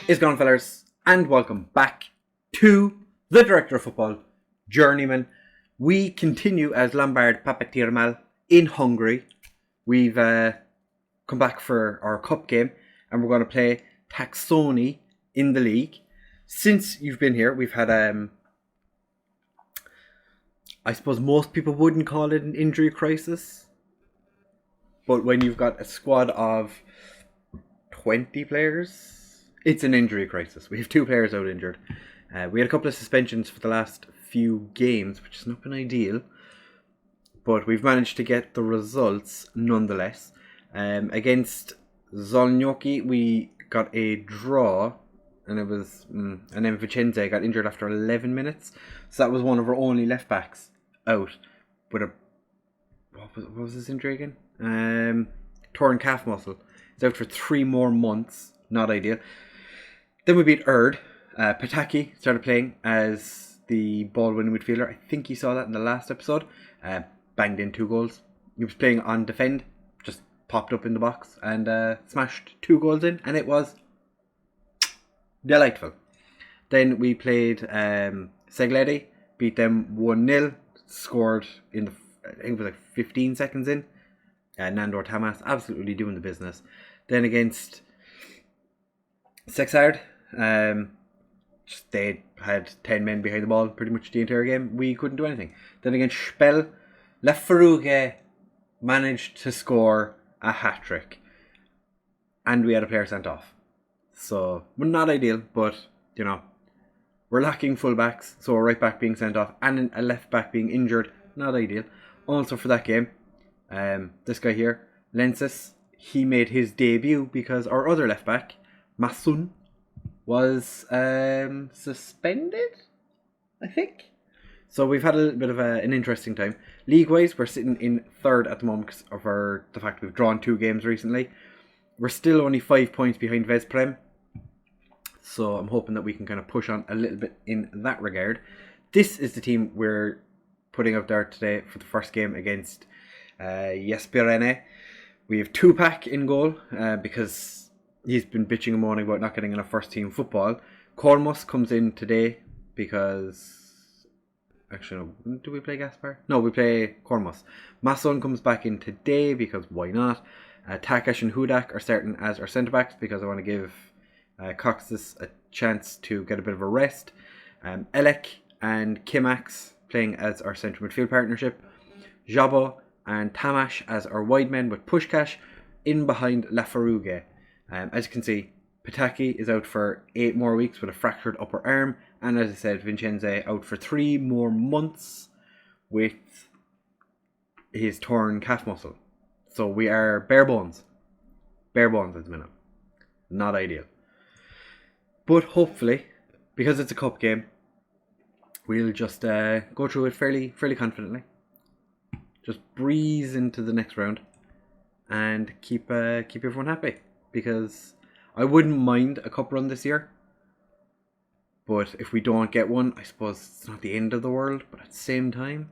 Is going on, fellas, and welcome back to the Director of Football, Journeyman. We continue as Lombard Pápa Termál in Hungary. We've come back for our cup game, and we're going to play Taxoni in the league. Since you've been here, we've had, I suppose most people wouldn't call it an injury crisis, but when you've got a squad of 20 players, it's an injury crisis. We have 2 players out injured. We had a couple of suspensions for the last few games, which has not been ideal, but we've managed to get the results nonetheless. Against Zolnyoki, we got a draw, and it was and then Vicenza got injured after 11 minutes, so that was one of our only left backs out with a what was his injury again? Torn calf muscle. He's out for 3 more months. Not ideal. Then we beat Erd. Pataki started playing as the ball-winning midfielder. I think you saw that in the last episode. Banged in 2 goals. He was playing on defend. Just popped up in the box and smashed 2 goals in. And it was delightful. Then we played Segledi. Beat them 1-0. Scored in the, I think it was like 15 seconds in. Nandor Tamas absolutely doing the business. Then against Sexard, just they had 10 men behind the ball pretty much the entire game. We couldn't do anything. Then against Spell, Lafaruge managed to score a hat-trick, and we had a player sent off. So, well, not ideal, but you know, we're lacking full-backs, so a right back being sent off and a left back being injured, not ideal. Also for that game, this guy here, Lensis, he made his debut because our other left back, Masun, was suspended, I think. So we've had a little bit of an interesting time. League-wise, we're sitting in 3rd at the moment because of the fact we've drawn 2 games recently. We're still only 5 points behind Vesprem. So I'm hoping that we can kind of push on a little bit in that regard. This is the team we're putting out there today for the first game against Jesperene. We have Tupac in goal because he's been bitching and moaning about not getting enough first team football. Kormos comes in today because... Actually, no. Do we play Gaspar? No, we play Kormos. Mason comes back in today because why not? Takash and Hudak are starting as our centre-backs because I want to give Coxis a chance to get a bit of a rest. Elek and Kimax playing as our central midfield partnership. Jabo and Tamash as our wide men with Pushkash in behind Lafaruge. As you can see, Pataki is out for 8 more weeks with a fractured upper arm, and as I said, Vincenze out for 3 more months with his torn calf muscle. So we are bare bones at the minute. Not ideal. But hopefully, because it's a cup game, we'll just go through it fairly confidently. Just breeze into the next round and keep everyone happy. Because I wouldn't mind a cup run this year. But if we don't get one, I suppose it's not the end of the world. But at the same time,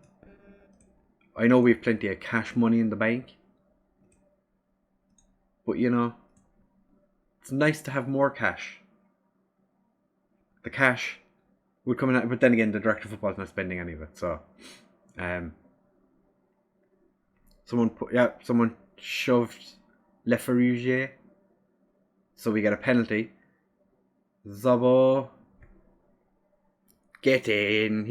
I know we have plenty of cash money in the bank. But you know, it's nice to have more cash. The cash would come in, but then again, the Director of Football is not spending any of it. So, someone shoved Leferugier. So we get a penalty. Zabo, get in.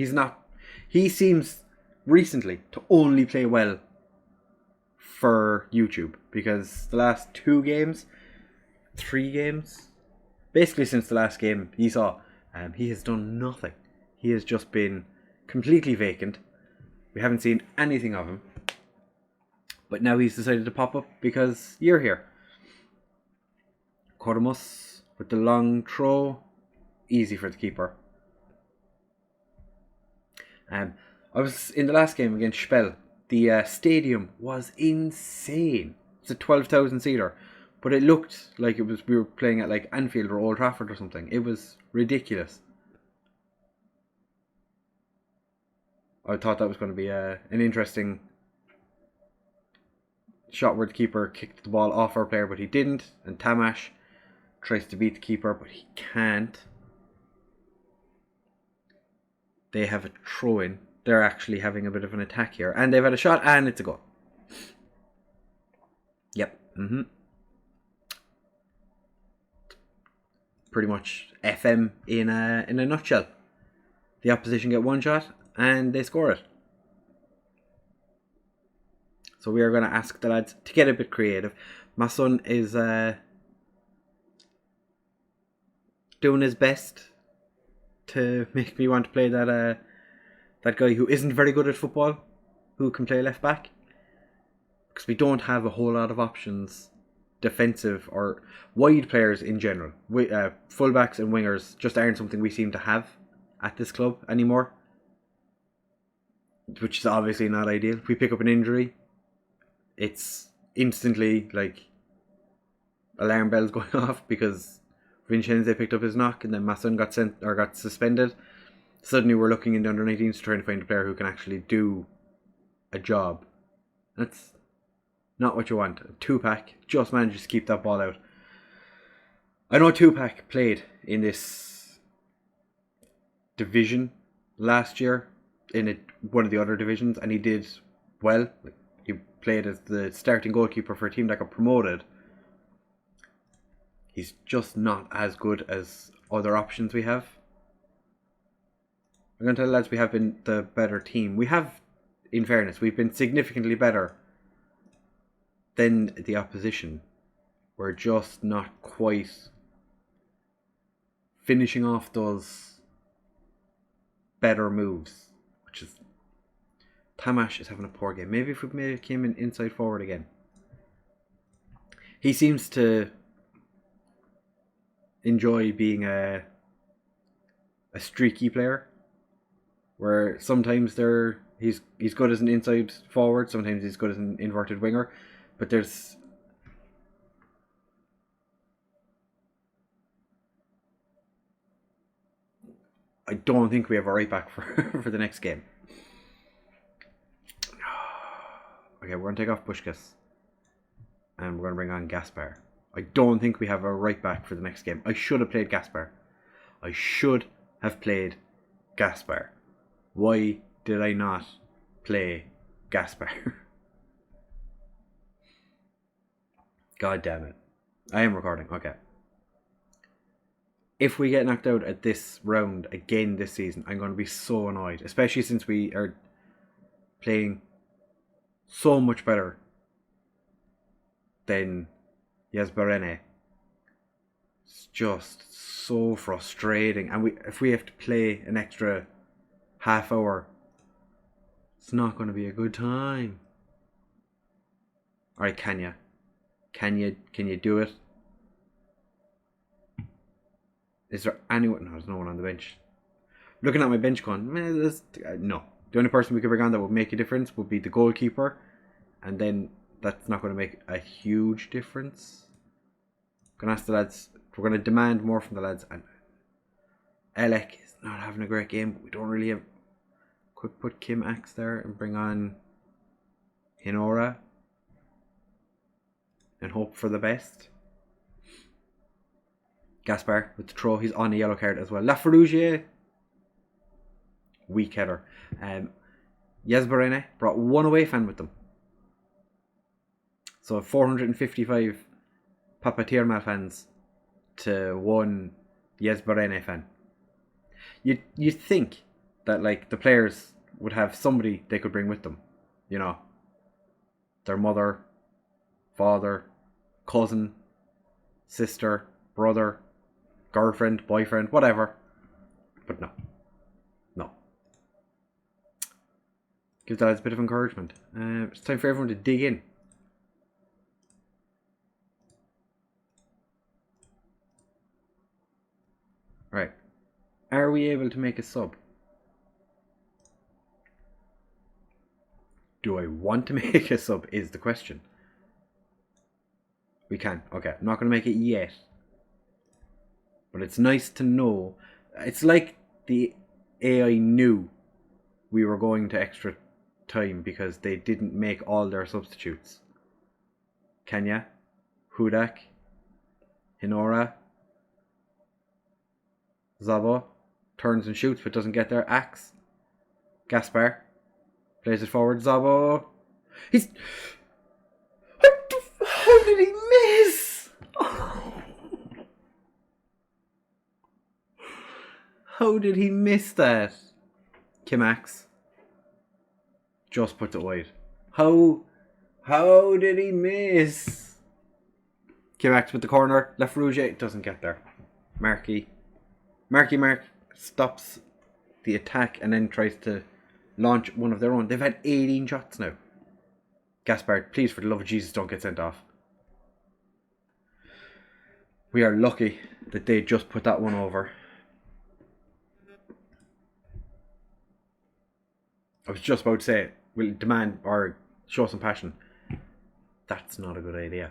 He seems recently to only play well for YouTube. Because the last 3 games, basically since the last game he saw, he has done nothing. He has just been completely vacant. We haven't seen anything of him. But now he's decided to pop up because you're here. Kormos with the long throw. Easy for the keeper. I was in the last game against Spell. The stadium was insane. It's a 12,000 seater. But it looked like we were playing at like Anfield or Old Trafford or something. It was ridiculous. I thought that was going to be an interesting shot where the keeper kicked the ball off our player, but he didn't. And Tamash Tries to beat the keeper, but he can't. They have a throw-in. They're actually having a bit of an attack here. And they've had a shot, and it's a goal. Yep. Pretty much FM in a nutshell. The opposition get one shot, and they score it. So we are going to ask the lads to get a bit creative. My son is doing his best to make me want to play that guy who isn't very good at football, who can play left back. Because we don't have a whole lot of options, defensive or wide players in general. Fullbacks and wingers just aren't something we seem to have at this club anymore. Which is obviously not ideal. If we pick up an injury, it's instantly like alarm bells going off because Vincenzo picked up his knock and then my son got suspended. Suddenly we're looking in the under-19s to try and find a player who can actually do a job. That's not what you want. Tupac just manages to keep that ball out. I know Tupac played in this division last year in one of the other divisions and he did well. He played as the starting goalkeeper for a team that got promoted. He's just not as good as other options we have. I'm going to tell the lads we have been the better team. We have, in fairness, we've been significantly better than the opposition. We're just not quite finishing off those better moves. Which is... Tamash is having a poor game. Maybe if we came in inside forward again. He seems to enjoy being a streaky player, where sometimes he's good as an inside forward, sometimes he's good as an inverted winger, but there's I don't think we have a right back for the next game. Okay, we're going to take off Puskás and we're going to bring on Gaspar. I don't think we have a right back for the next game. I should have played Gaspar. Why did I not play Gaspar? God damn it. I am recording. Okay. If we get knocked out at this round again this season, I'm going to be so annoyed. Especially since we are playing so much better than Merani. It's just so frustrating. And if we have to play an extra half hour, it's not going to be a good time. Alright, can you do it? Is there anyone? No, there's no one on the bench. Looking at my bench going, no. The only person we could bring on that would make a difference would be the goalkeeper. And then that's not going to make a huge difference. I'm going to ask the lads. We're going to demand more from the lads. And Elec is not having a great game. But we don't really have... Could put Kim Axe there and bring on Hinora. And hope for the best. Gaspar with the throw. He's on a yellow card as well. Laferugier. Weak header. Merani brought one away fan with them. So 455 Pápa Termál fans to one Merani fan. You'd think that like the players would have somebody they could bring with them. You know. Their mother, father, cousin, sister, brother, girlfriend, boyfriend, whatever. But no. Give the lads a bit of encouragement. It's time for everyone to dig in. Right. Are we able to make a sub? Do I want to make a sub is the question. We can. Okay. I'm not going to make it yet. But it's nice to know. It's like the AI knew we were going to extra time because they didn't make all their substitutes. Kenya, Hudak, Hinora, Zabo turns and shoots but doesn't get there. Axe. Gaspar plays it forward. Zabo. He's... How did he miss? How did he miss that? Kimax just puts it wide. How did he miss? Kimax with the corner. Lollujo doesn't get there. Mark stops the attack and then tries to launch one of their own. They've had 18 shots now. Gaspard, please, for the love of Jesus, don't get sent off. We are lucky that they just put that one over. I was just about to say, will demand or show some passion. That's not a good idea.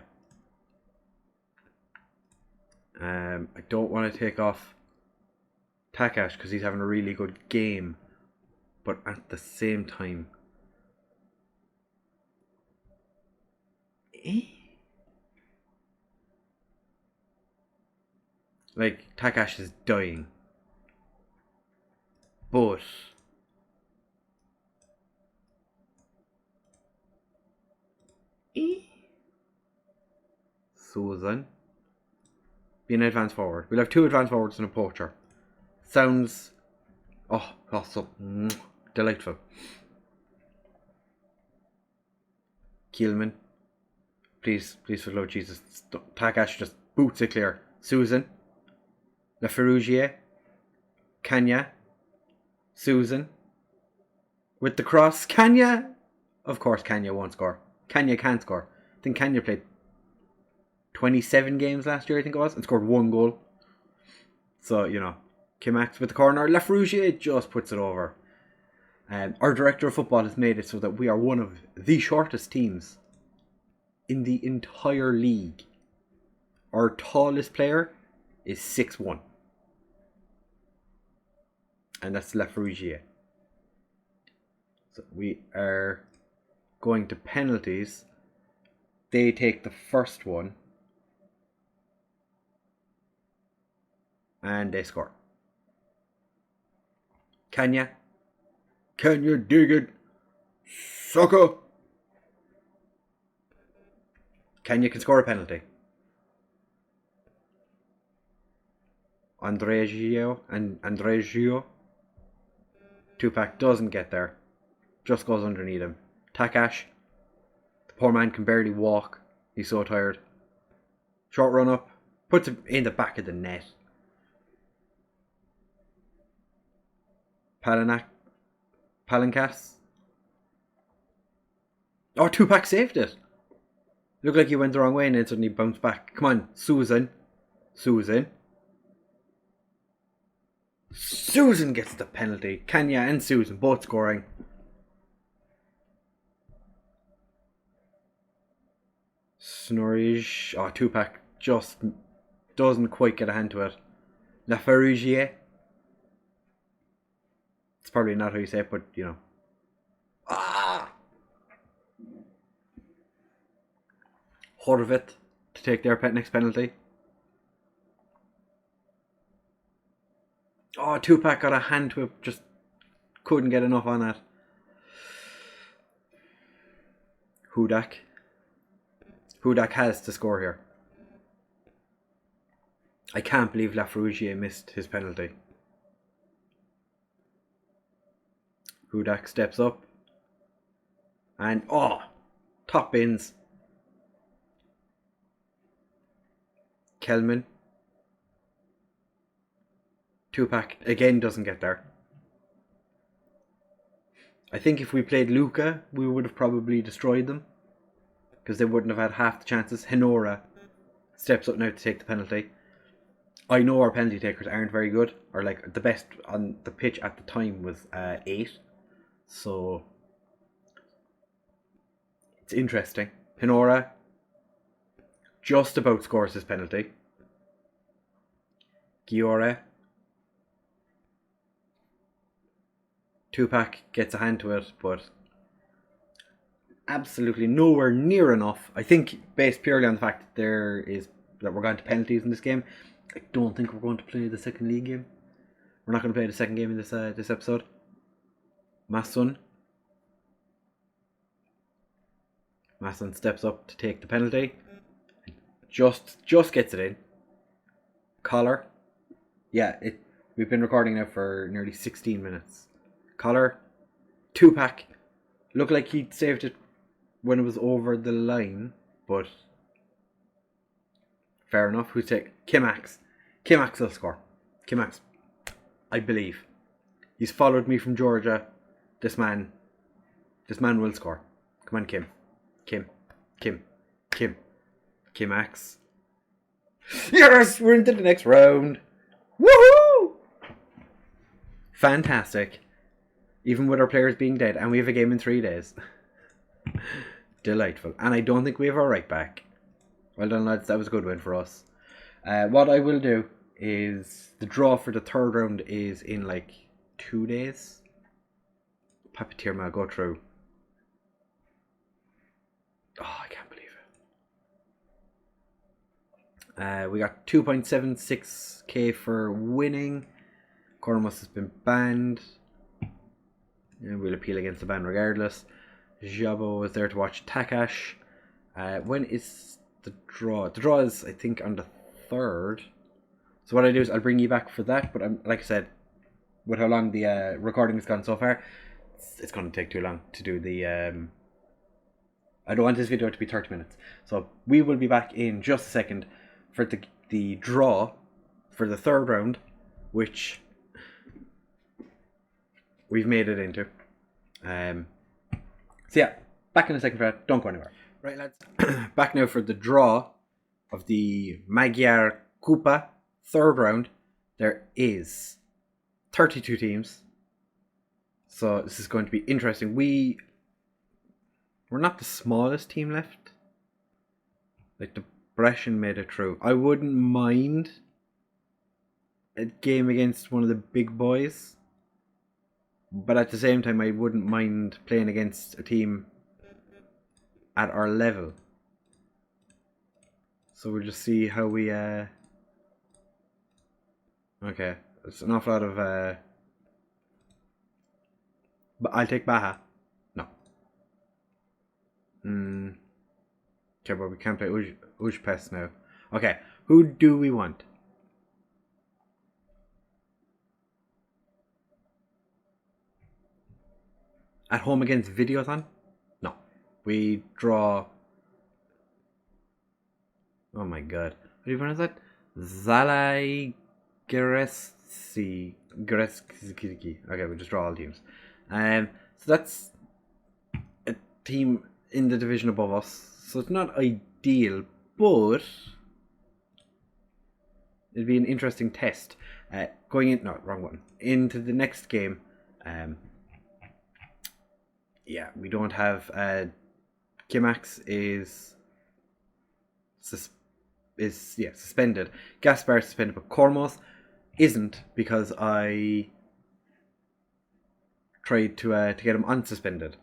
I don't want to take off Takash because he's having a really good game. But at the same time... Like, Takash is dying. But... Susan. Be an advance forward. We'll have 2 advance forwards and a poacher. Sounds... Oh, so delightful. Kielman. Please, for the Lord Jesus. Takash just boots it clear. Susan. Lollujo. Kanya. Susan. With the cross. Kanya. Of course Kanya won't score. Kanya can't score. I think Kanya played 27 games last year, I think it was, and scored 1 goal. So, you know, Kimax with the corner. Lollujo just puts it over. Our director of football has made it so that we are one of the shortest teams in the entire league. Our tallest player is 6'1". And that's Lollujo. So we are going to penalties. They take the first one. And they score. Kanya. Can you dig it? Sucker. Kanya can score a penalty. Andreggio. 2-pack doesn't get there. Just goes underneath him. Takash. The poor man can barely walk. He's so tired. Short run up. Puts it in the back of the net. Palankas. Oh, 2-pack saved it. Looked like he went the wrong way and then suddenly bounced back. Come on, Susan. Susan gets the penalty. Kanya and Susan both scoring. Snorrish. Oh, 2-pack just doesn't quite get a hand to it. Lollujo. It's probably not how you say it, but you know. Horvit to take their next penalty. Oh, 2-pack got a hand to it, just couldn't get enough on that. Hudak has to score here. I can't believe Lollujo missed his penalty. Hudak steps up. And, top bins. Kelman. 2-pack again doesn't get there. I think if we played Luca, we would have probably destroyed them. Because they wouldn't have had half the chances. Henora steps up now to take the penalty. I know our penalty takers aren't very good. Or like the best on the pitch at the time was 8. So it's interesting. Henora just about scores his penalty. Giore. 2-pack gets a hand to it, but absolutely nowhere near enough. I think based purely on the fact that we're going to penalties in this game, I don't think we're going to play the second league game. We're not going to play the second game in this episode. Masson steps up to take the penalty. Just gets it in. Collar. Yeah, we've been recording now for nearly 16 minutes. Collar. 2-pack. Looked like he saved it when it was over the line, but fair enough. Who's taking? Kimax. Kimax will score. Kimax, I believe. He's followed me from Georgia. This man will score. Come on, Kim. Kimax. Yes, we're into the next round. Woohoo! Fantastic. Even with our players being dead, and we have a game in 3 days. Delightful. And I don't think we have our right back. Well done, lads. That was a good win for us. What I will do is the draw for the third round is in like 2 days. Pápa Termál go through. Oh, I can't believe it. We got 2.76k for winning. Cormus has been banned. And we'll appeal against the ban regardless. Jabo is there to watch Takash. When is the draw? The draw is, I think, on the 3rd. So what I do is I'll bring you back for that. But like I said, with how long the recording has gone so far, it's going to take too long to do the... I don't want this video to be 30 minutes. So we will be back in just a second for the draw for the third round, which we've made it into. So yeah, back in a second for that. Don't go anywhere. Right, lads. Back now for the draw of the Magyar Kupa third round. There is 32 teams. So this is going to be interesting. We're not the smallest team left. Like the Brescian made it through. I wouldn't mind a game against one of the big boys. But at the same time, I wouldn't mind playing against a team at our level. So we'll just see how we... Okay, it's an awful lot of... But I'll take Baja. No. Okay, but we can't play Ujpest now. Okay, who do we want? At home against Videothon? No. We draw... Oh my god. How do you pronounce that? Zalai Gereski. Okay, we just draw all teams. So that's a team in the division above us. So it's not ideal, but it'd be an interesting test. Going in... No, wrong one. Into the next game... Yeah, we don't have... Kimax is suspended. Gaspar is suspended, but Kormos isn't because I tried to get him unsuspended,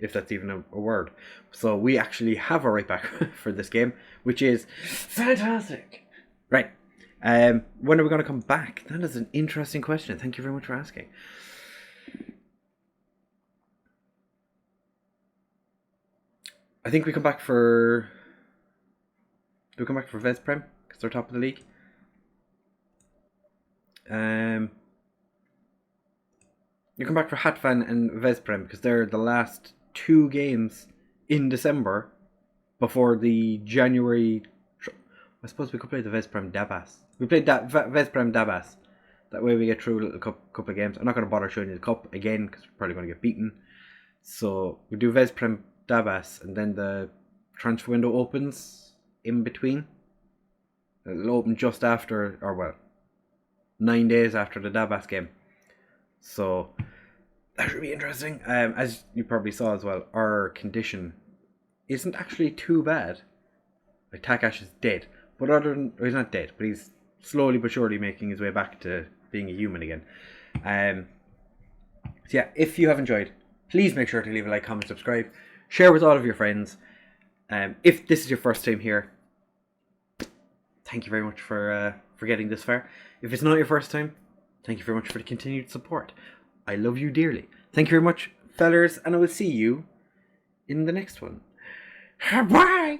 if that's even a word. So we actually have a right back for this game, which is fantastic. Right. When are we going to come back? That is an interesting question. Thank you very much for asking. I think we come back for... Do we come back for Vesprem? Because they're top of the league. You come back for Hatvan and Vesprem because they're the last 2 games in December before the January... I suppose we could play the Vesprem Dabas. We played Vesprem Dabas. That way we get through a little couple of games. I'm not going to bother showing you the cup again because we're probably going to get beaten. So we do Vesprem Dabas, and then the transfer window opens in between. It'll open just after, or well, 9 days after the Dabas game. So that should be interesting. As you probably saw as well, our condition isn't actually too bad. Like Takash is dead, but he's not dead, but he's slowly but surely making his way back to being a human again. So yeah, if you have enjoyed, please make sure to leave a like, comment, subscribe. Share with all of your friends. If this is your first time here, thank you very much for getting this far. If it's not your first time, Thank you very much for the continued support. I love you dearly. Thank you very much, fellers, and I will see you in the next one. Bye!